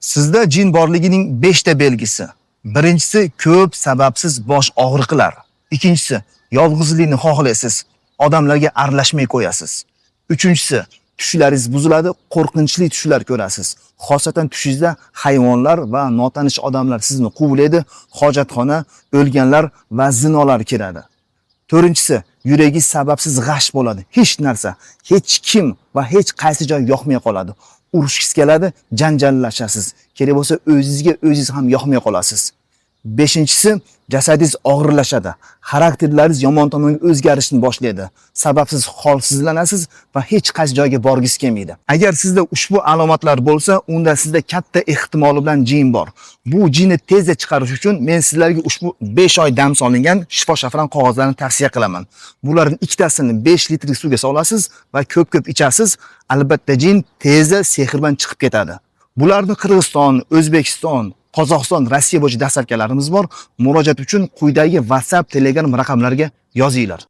Sizda jin borligining 5 ta belgisi. Birinchisi ko'p sababsiz bosh og'riqlar. Ikkinchisi yolg'izlikni xohlaysiz, odamlarga aralashmay qo'yasiz. Uchinchisi tushlaringiz buziladi, qo'rqinchli tushlar ko'rasiz. Xosatan tushingizda hayvonlar va notanish odamlar sizni quvlaydi, hojatxona, o'lganlar va zinolar kiradi. To'rtinchisi yuragingiz sababsiz g'ash bo'ladi. Hech narsa, hech kim va hech qaysi joy yoqmay qoladi. Urishkiz keladi, janjallashasiz. Kerak bo'lsa o'zingizga o'zingiz ham yoqmay qolasiz. Beshinchisi jasadingiz og'irlashadi. Xarakterlaringiz yomon tomonga o'zgarishni boshlaydi. Sababsiz holsizlanasiz va hech qaysi joyga borgingiz kelmaydi. Agar sizda ushbu alomatlar bo'lsa, unda sizda katta ehtimoli bilan jin bor. Bu jinni tezda chiqarish uchun men sizlarga ushbu 5 oy dam solingan shifo shafran qog'ozlarini tavsiya qilaman. Bularning ikkitasini 5 litrli suvga solasiz va ko'p-ko'p ichasiz. Albatta jin tezda sehr bilan chiqib ketadi. Bularni Qirg'iziston, O'zbekiston, Qozog'iston, Rossiya bo'yicha dastlabkilarimiz bor. Murojaat uchun quyidagi WhatsApp, Telegram raqamlariga yozinglar.